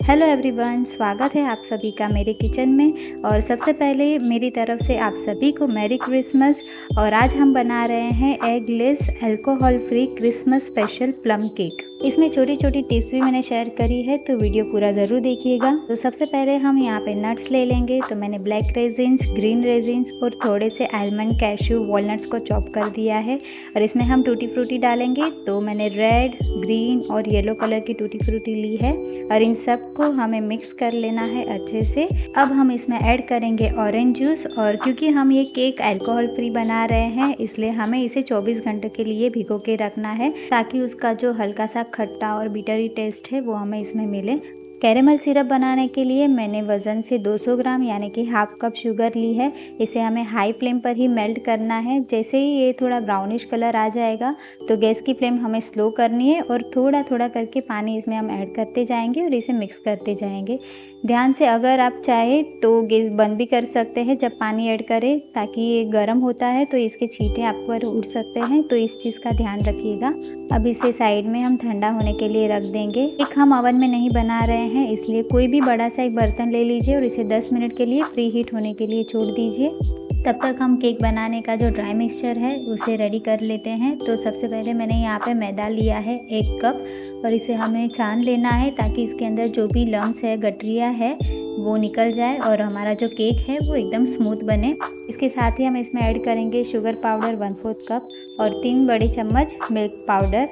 Hello everyone, स्वागत है आप सभी का मेरे किचन में। और सबसे पहले मेरी तरफ से आप सभी को मैरी क्रिसमस। और आज हम बना रहे हैं eggless alcohol free Christmas special plum cake. इसमें छोटी छोटी टिप्स भी मैंने शेयर करी है, तो वीडियो पूरा ज़रूर देखिएगा। तो सबसे पहले हम यहाँ पे नट्स ले लेंगे। तो मैंने ब्लैक रेजिन्स, ग्रीन रेजिन्स और थोड़े से आलमंड, कैश्यू, वॉलनट्स को चॉप कर दिया है। और इसमें हम टूटी फ्रूटी डालेंगे। तो मैंने रेड, ग्रीन और येलो कलर की टूटी फ्रूटी ली है और इन सब को हमें मिक्स कर लेना है अच्छे से। अब हम इसमें ऐड करेंगे ऑरेंज जूस। और क्योंकि हम ये केक अल्कोहल फ्री बना रहे हैं, इसलिए हमें इसे 24 घंटे के लिए भिगो के रखना है, ताकि उसका जो हल्का सा खट्टा और बिटरी टेस्ट है वो हमें इसमें मिले। कैरेमल सिरप बनाने के लिए मैंने वज़न से 200 ग्राम यानी कि हाफ कप शुगर ली है। इसे हमें हाई फ्लेम पर ही मेल्ट करना है। जैसे ही ये थोड़ा ब्राउनिश कलर आ जाएगा तो गैस की फ्लेम हमें स्लो करनी है और थोड़ा थोड़ा करके पानी इसमें हम ऐड करते जाएंगे और इसे मिक्स करते जाएंगे। ध्यान से, अगर आप चाहें तो गैस बंद भी कर सकते हैं जब पानी ऐड करें, ताकि ये गर्म होता है तो इसके छींटे आप पर उड़ सकते हैं, तो इस चीज़ का ध्यान रखिएगा। अब इसे साइड में हम ठंडा होने के लिए रख देंगे। एक हम ओवन में नहीं बना रहे हैं, इसलिए कोई भी बड़ा सा एक बर्तन ले लीजिए और इसे 10 मिनट के लिए प्री हीट होने के लिए छोड़ दीजिए। तब तक हम केक बनाने का जो ड्राई मिक्सचर है उसे रेडी कर लेते हैं। तो सबसे पहले मैंने यहाँ पे मैदा लिया है 1 कप और इसे हमें छान लेना है, ताकि इसके अंदर जो भी लम्स है, गठरियाँ है, वो निकल जाए और हमारा जो केक है वो एकदम स्मूथ बने। इसके साथ ही हम इसमें ऐड करेंगे शुगर पाउडर 1/4 कप और 3 बड़े चम्मच milk powder,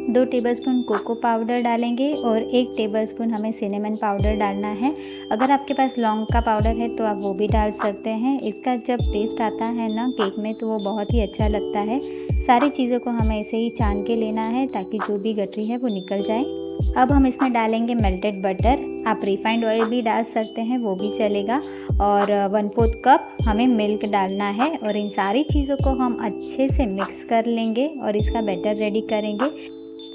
2 tablespoon cocoa powder डालेंगे और 1 टेबलस्पून हमें सिनेमन पाउडर डालना है। अगर आपके पास लौंग का पाउडर है तो आप वो भी डाल सकते हैं। इसका जब टेस्ट आता है ना केक में, तो वो बहुत ही अच्छा लगता है। सारी चीज़ों को हमें ऐसे ही छान के लेना है, ताकि जो भी गठरी है वो निकल जाए। अब हम इसमें डालेंगे मेल्टेड बटर। आप रिफाइंड ऑयल भी डाल सकते हैं, वो भी चलेगा। और 1/4 कप हमें मिल्क डालना है और इन सारी चीज़ों को हम अच्छे से मिक्स कर लेंगे और इसका बैटर रेडी करेंगे।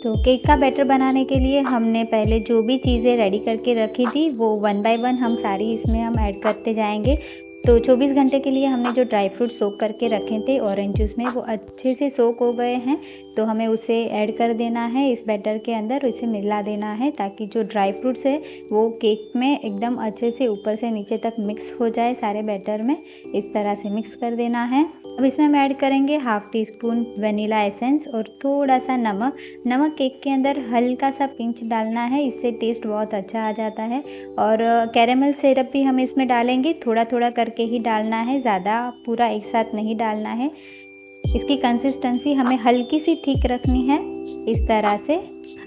तो केक का बैटर बनाने के लिए हमने पहले जो भी चीज़ें रेडी करके रखी थी वो 1 बाय 1 हम सारी इसमें हम ऐड करते जाएंगे। तो 24 घंटे के लिए हमने जो ड्राई फ्रूट सोक करके रखे थे ऑरेंज जूस में, वो अच्छे से सोक हो गए हैं। तो हमें उसे ऐड कर देना है इस बैटर के अंदर, इसे मिला देना है, ताकि जो ड्राई फ्रूट्स है वो केक में एकदम अच्छे से ऊपर से नीचे तक मिक्स हो जाए सारे बैटर में। इस तरह से मिक्स कर देना है। अब इसमें हम ऐड करेंगे half tea spoon vanilla essence और थोड़ा सा नमक। नमक केक के अंदर हल्का सा पिंच डालना है, इससे टेस्ट बहुत अच्छा आ जाता है। और कैरेमल सिरप भी हम इसमें डालेंगे, थोड़ा थोड़ा करके ही डालना है, ज़्यादा पूरा एक साथ नहीं डालना है। इसकी कंसिस्टेंसी हमें हल्की सी थिक रखनी है, इस तरह से।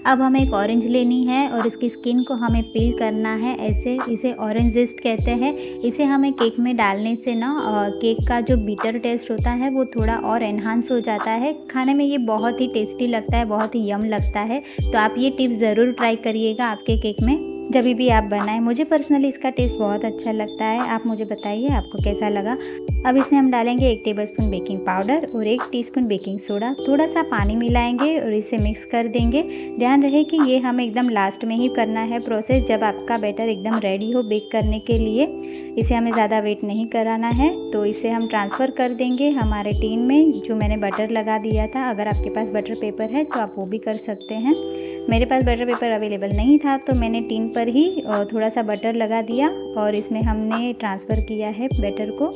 अब हमें एक ऑरेंज लेनी है और इसकी स्किन को हमें पील करना है ऐसे। इसे ऑरेंज जिस्ट कहते हैं। इसे हमें केक में डालने से ना केक का जो बिटर टेस्ट होता है वो थोड़ा और एनहांस हो जाता है। खाने में ये बहुत ही टेस्टी लगता है, बहुत ही यम लगता है। तो आप ये टिप्स ज़रूर ट्राई करिएगा आपके केक में जब भी आप बनाएं। मुझे पर्सनली इसका टेस्ट बहुत अच्छा लगता है। आप मुझे बताइए आपको कैसा लगा। अब इसमें हम डालेंगे 1 टेबलस्पून बेकिंग पाउडर और 1 टीस्पून बेकिंग सोडा। थोड़ा सा पानी मिलाएंगे और इसे मिक्स कर देंगे। ध्यान रहे कि ये हमें एकदम लास्ट में ही करना है प्रोसेस, जब आपका बैटर एकदम रेडी हो बेक करने के लिए। इसे हमें ज़्यादा वेट नहीं कराना है। तो इसे हम ट्रांसफ़र कर देंगे हमारे टिन में, जो मैंने बटर लगा दिया था। अगर आपके पास बटर पेपर है तो आप वो भी कर सकते हैं। मेरे पास बटर पेपर अवेलेबल नहीं था, तो मैंने टिन पर ही थोड़ा सा बटर लगा दिया और इसमें हमने ट्रांसफ़र किया है बैटर को।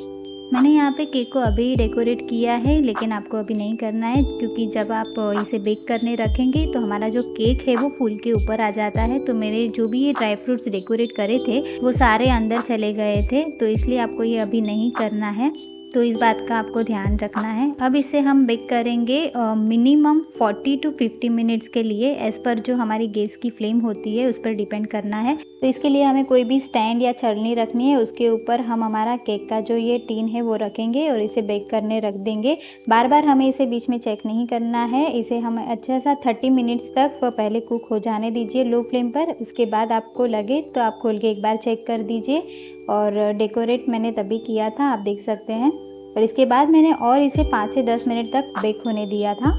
मैंने यहाँ पे केक को अभी डेकोरेट किया है, लेकिन आपको अभी नहीं करना है, क्योंकि जब आप इसे बेक करने रखेंगे तो हमारा जो केक है वो फूल के ऊपर आ जाता है। तो मेरे जो भी ये ड्राई फ्रूट्स डेकोरेट करे थे वो सारे अंदर चले गए थे, तो इसलिए आपको ये अभी नहीं करना है। तो इस बात का आपको ध्यान रखना है। अब इसे हम बेक करेंगे मिनिमम 40 to 50 मिनट्स के लिए, एज़ पर जो हमारी गैस की फ्लेम होती है उस पर डिपेंड करना है। तो इसके लिए हमें कोई भी स्टैंड या छलनी रखनी है, उसके ऊपर हम हमारा केक का जो ये टिन है वो रखेंगे और इसे बेक करने रख देंगे। बार बार हमें इसे बीच में चेक नहीं करना है। इसे हमें अच्छा सा 30 मिनट्स तक पहले कुक हो जाने दीजिए लो फ्लेम पर। उसके बाद आपको लगे तो आप खोल के एक बार चेक कर दीजिए। और डेकोरेट मैंने तभी किया था, आप देख सकते हैं। और इसके बाद मैंने और इसे 5 से 10 मिनट तक बेक होने दिया था।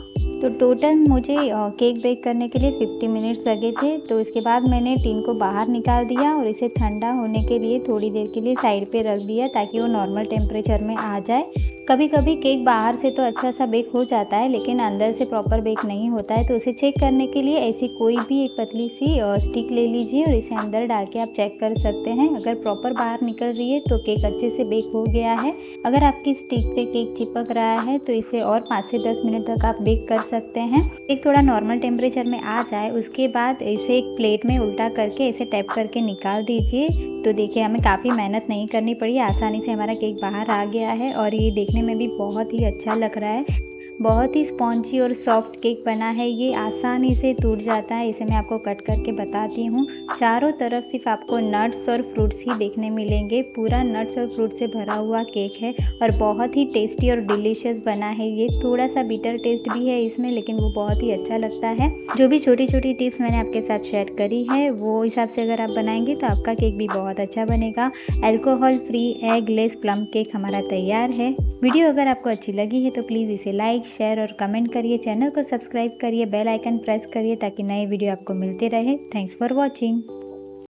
तो टोटल मुझे केक बेक करने के लिए 50 मिनट्स लगे थे। तो इसके बाद मैंने टिन को बाहर निकाल दिया और इसे ठंडा होने के लिए थोड़ी देर के लिए साइड पे रख दिया ताकि वो नॉर्मल टेम्परेचर में आ जाए। कभी कभी केक बाहर से तो अच्छा सा बेक हो जाता है लेकिन अंदर से प्रॉपर बेक नहीं होता है, तो उसे चेक करने के लिए ऐसी कोई भी एक पतली सी स्टिक ले लीजिए और इसे अंदर डाल के आप चेक कर सकते हैं। अगर प्रॉपर बाहर निकल रही है तो केक अच्छे से बेक हो गया है। अगर आपकी स्टिक पे केक चिपक रहा है तो इसे और 5 से 10 मिनट तक आप बेक कर सकते हैं। एक थोड़ा नॉर्मल टेम्परेचर में आ जाए उसके बाद इसे एक प्लेट में उल्टा करके इसे टैप करके निकाल दीजिए। तो देखिए हमें काफ़ी मेहनत नहीं करनी पड़ी, आसानी से हमारा केक बाहर आ गया है और ये देखने में भी बहुत ही अच्छा लग रहा है। बहुत ही स्पॉन्जी और सॉफ्ट केक बना है, ये आसानी से टूट जाता है। इसे मैं आपको कट करके बताती हूँ। चारों तरफ सिर्फ आपको नट्स और फ्रूट्स ही देखने मिलेंगे। पूरा नट्स और फ्रूट से भरा हुआ केक है और बहुत ही टेस्टी और डिलीशियस बना है। ये थोड़ा सा बिटर टेस्ट भी है इसमें, लेकिन वो बहुत ही अच्छा लगता है। जो भी छोटी छोटी टिप्स मैंने आपके साथ शेयर करी है वो हिसाब से अगर आप बनाएंगे तो आपका केक भी बहुत अच्छा बनेगा। Alcohol free egg less plum cake हमारा तैयार है। वीडियो अगर आपको अच्छी लगी है तो प्लीज़ इसे लाइक शेयर और कमेंट करिए। चैनल को सब्सक्राइब करिए, बेल आइकन प्रेस करिए ताकि नए वीडियो आपको मिलते रहे। Thanks for watching.